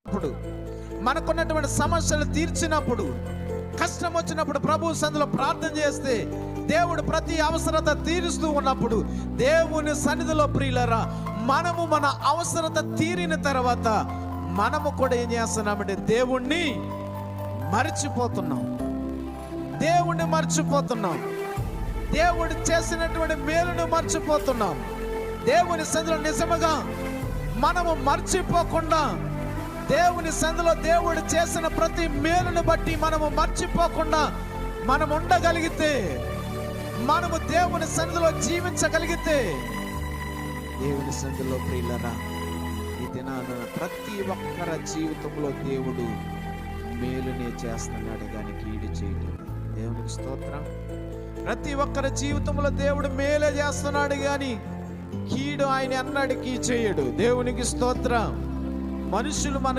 ఇప్పుడు మనకున్నటువంటి సమస్యలు తీర్చినప్పుడు, కష్టం వచ్చినప్పుడు ప్రభు సన్నిధిలో ప్రార్థన చేస్తే దేవుడు ప్రతి అవసరత తీరుస్తూ ఉన్నప్పుడు, దేవుని సన్నిధిలో ప్రియులరా, మనము మన అవసరత తీరిన తర్వాత మనము కూడా ఏం చేస్తున్నామంటే దేవుణ్ణి మర్చిపోతున్నాం. దేవుణ్ణి మర్చిపోతున్నాం. దేవుడు చేసినటువంటి మేలును మర్చిపోతున్నాం. దేవుని సన్నిధిలో నిజముగా మనము మర్చిపోకుండా, దేవుని సన్నిధిలో దేవుడు చేసిన ప్రతి మేలును బట్టి మనము మర్చిపోకుండా మనం ఉండగలిగితే, మనము దేవుని సన్నిధిలో జీవించగలిగితే, దేవుని సన్నిధిలో ప్రియులరా, ఈ దినాన ప్రతి ఒక్కరి జీవితంలో దేవుడు మేలునే చేస్తున్నాడు కానీ కీడు చేయడు. దేవునికి స్తోత్రం. ప్రతి ఒక్కరి జీవితంలో దేవుడు మేలే చేస్తున్నాడు కానీ కీడు ఆయన అన్నడికి చేయడు. దేవునికి స్తోత్రం. మనుషులు మన